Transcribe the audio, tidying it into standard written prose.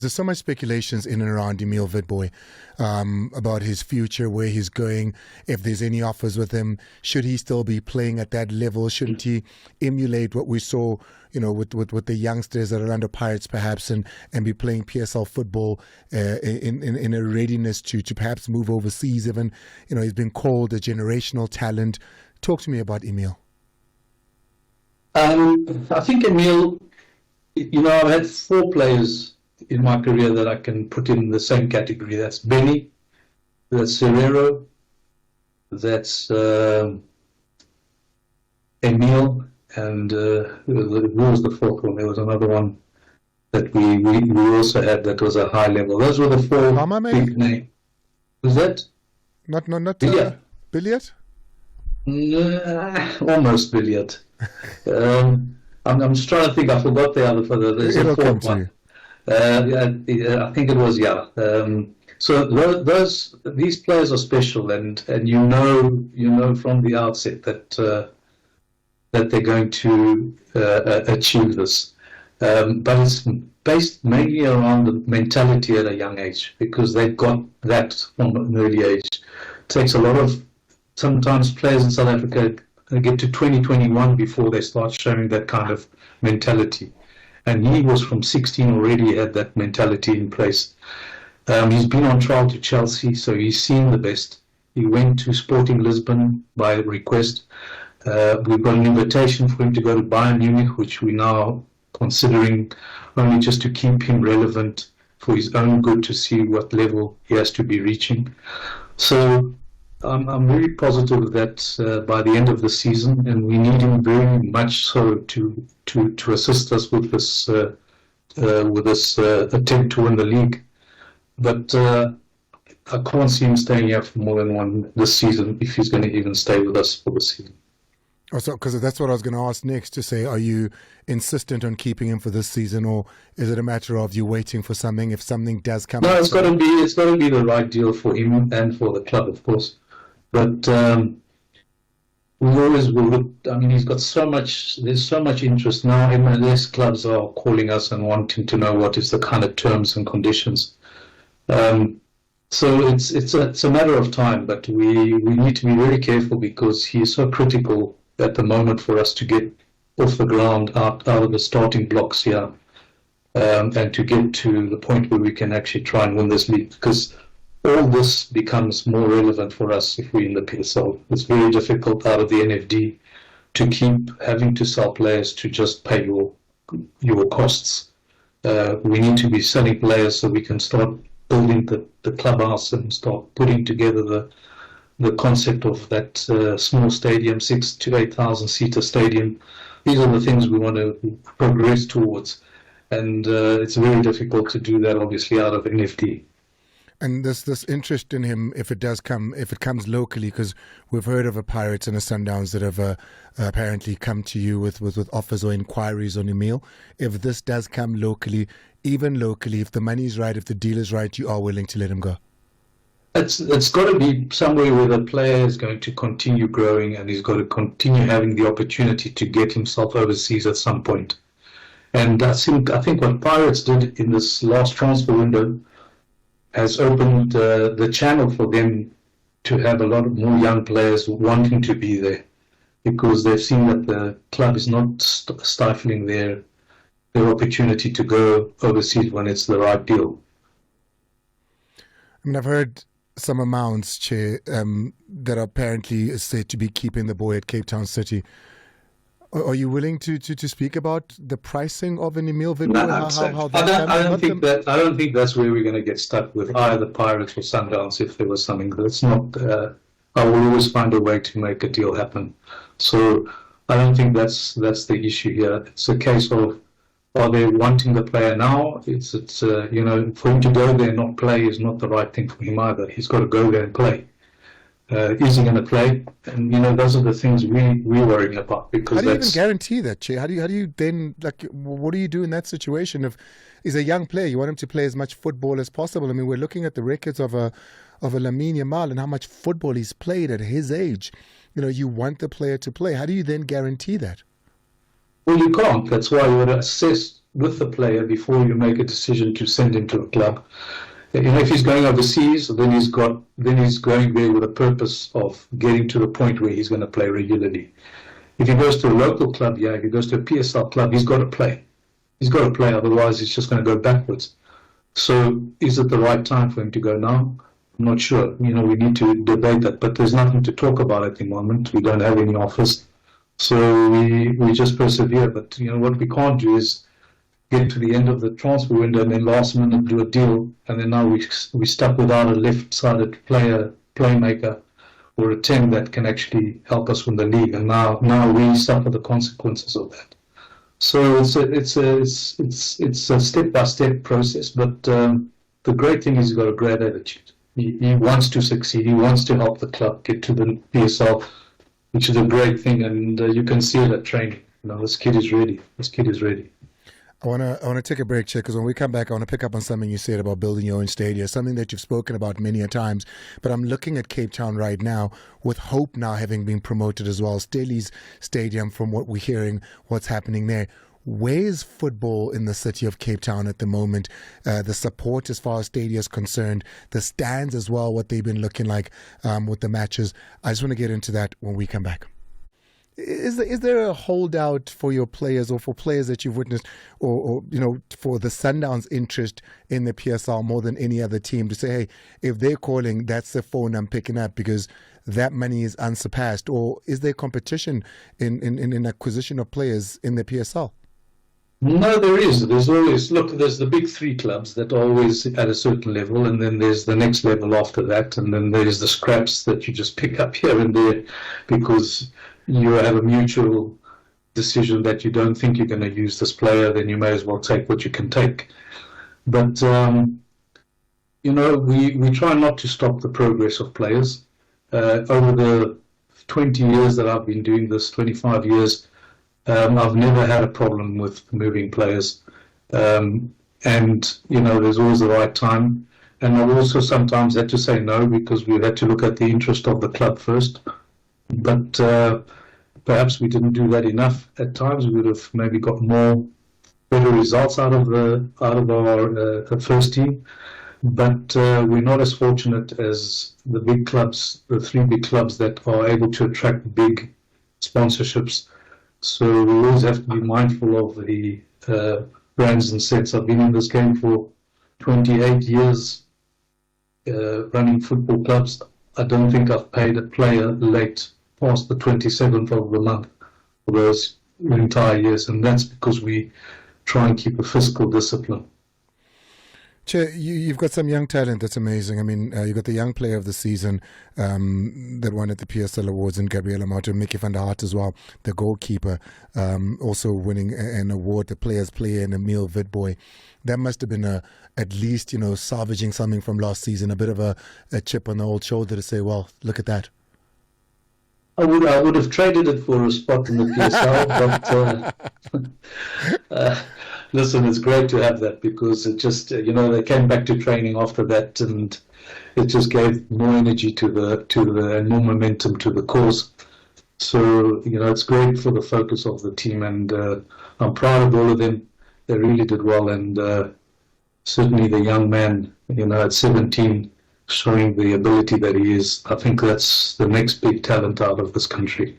There's so much speculations in and around Emile Witbooi about his future, where he's going, if there's any offers with him. Should he still be playing at that level? Shouldn't he emulate what we saw, with the youngsters at Orlando Pirates perhaps, and be playing PSL football in a readiness to perhaps move overseas even? He's been called a generational talent. Talk to me about Emile. I think Emile, I've had 4 players in my career that I can put in the same category. That's Benny, that's Serrero, that's Emile, and who was the 4th one? There was another one that we also had that was a high level. Those were the 4 Mama, big names. Was that? Not Billiard? Billiard? Almost Billiard. I'm just trying to think. I forgot the other. There's a 4th one. I think it was, yeah. So these players are special, and you know from the outset that they're going to achieve this. But it's based mainly around the mentality at a young age, because they've got that from an early age. It takes a lot of, sometimes players in South Africa get to 2021 before they start showing that kind of mentality. And he was from 16 already, had that mentality in place. He's been on trial to Chelsea, so he's seen the best. He went to Sporting Lisbon by request. We've got an invitation for him to go to Bayern Munich, which we're now considering only just to keep him relevant for his own good, to see what level he has to be reaching. So I'm very positive that by the end of the season, and we need him very much so to assist us with this attempt to win the league. But I can't see him staying here for more than one this season, if he's going to even stay with us for the season. Oh, so, because that's what I was going to ask next, to say, are you insistent on keeping him for this season, or is it a matter of you waiting for something if something does come? No, it's got to be the right deal for him and for the club, of course. But we always will look. I mean, he's got there's so much interest now. MLS clubs are calling us and wanting to know what is the kind of terms and conditions. So it's a matter of time, but we need to be very careful, because he is so critical at the moment for us to get off the ground, out of the starting blocks here, and to get to the point where we can actually try and win this league, because all this becomes more relevant for us if we're in the PSL. It's very difficult out of the NFD to keep having to sell players to just pay your costs. We need to be selling players so we can start building the clubhouse and start putting together the concept of that small stadium, 6,000 to 8,000 seater stadium. These are the things we want to progress towards, and it's very difficult to do that, obviously, out of NFD. And this interest in him, if it comes locally, because we've heard of a Pirates and a Sundowns that have apparently come to you with offers or inquiries on Emile. If this does come locally, even locally, if the money's right, if the deal is right, you are willing to let him go? It's got to be somewhere where the player is going to continue growing, and he's got to continue having the opportunity to get himself overseas at some point. And I think what Pirates did in this last transfer window has opened the channel for them to have a lot of more young players wanting to be there, because they've seen that the club is not stifling their opportunity to go overseas when it's the right deal. I mean, I've heard some amounts, Chair, that apparently is said to be keeping the boy at Cape Town City. Are you willing to speak about the pricing of an Emile Vitbooi? No, I don't think that's where we're going to get stuck with either Pirates or Sundowns. If there was something that's not, I will always find a way to make a deal happen. So I don't think that's the issue here. It's a case of, are they wanting the player now? It's for him to go there and not play is not the right thing for him either. He's got to go there and play. Is he going to play? And those are the things we're worrying about, because how do you even guarantee that, Che? How do you then, what do you do in that situation? If he's a young player, you want him to play as much football as possible. I mean, we're looking at the records of a Lamine Yamal and how much football he's played at his age. You want the player to play. How do you then guarantee that? Well, you can't. That's why you would assess with the player before you make a decision to send him to a club. If he's going overseas, then he's going there with a purpose of getting to the point where he's going to play regularly. If he goes to a local club, if he goes to a PSL club, he's got to play. He's got to play, otherwise he's just going to go backwards. So is it the right time for him to go now? I'm not sure. We need to debate that, but there's nothing to talk about at the moment. We don't have any offers. So we just persevere. But what we can't do is get to the end of the transfer window and then last minute do a deal, and then now we stuck without a left-sided playmaker or a 10 that can actually help us win the league, and now we suffer the consequences of that. So it's a step-by-step process, but the great thing is he's got a great attitude. He wants to succeed. He wants to help the club get to the PSL, which is a great thing, and you can see it at training. This kid is ready. I want to take a break, Chick, because when we come back, I want to pick up on something you said about building your own stadium, something that you've spoken about many a times. But I'm looking at Cape Town right now, with Hope now having been promoted as well. Stelli's Stadium, from what we're hearing, what's happening there. Where's football in the city of Cape Town at the moment? The support as far as stadia is concerned, the stands as well, what they've been looking like with the matches. I just want to get into that when we come back. Is there a holdout for your players or for players that you've witnessed or for the Sundowns interest in the PSL more than any other team to say, hey, if they're calling, that's the phone I'm picking up because that money is unsurpassed? Or is there competition in acquisition of players in the PSL? No, there is. There's the big three clubs that are always at a certain level, and then there's the next level after that, and then there's the scraps that you just pick up here and there because you have a mutual decision that you don't think you're going to use this player, then you may as well take what you can take. But, we try not to stop the progress of players. Over the 20 years that I've been doing this, 25 years, I've never had a problem with moving players. And, there's always the right time. And I've also sometimes had to say no because we had to look at the interest of the club first. But perhaps we didn't do that enough at times. We would have maybe got better results out of our first team. But we're not as fortunate as the big clubs, the three big clubs that are able to attract big sponsorships. So we always have to be mindful of the brands and sets. I've been in this game for 28 years running football clubs. I don't think I've paid a player late past the 27th of the month for those entire years, and that's because we try and keep a fiscal discipline. Che, you've got some young talent that's amazing. I mean, you've got the young player of the season that won at the PSL Awards in Gabriela Mato, Mickey van der Hart as well, the goalkeeper, also winning an award, the player's player in Emile Witbooi. That must have been at least, salvaging something from last season, a bit of a chip on the old shoulder to say, well, look at that. I would have traded it for a spot in the PSL, but listen, it's great to have that because it just, they came back to training after that, and it just gave more energy and more momentum to the cause. So, it's great for the focus of the team, and I'm proud of all of them. They really did well, and certainly the young man, at 17, showing the ability that he is. I think that's the next big talent out of this country.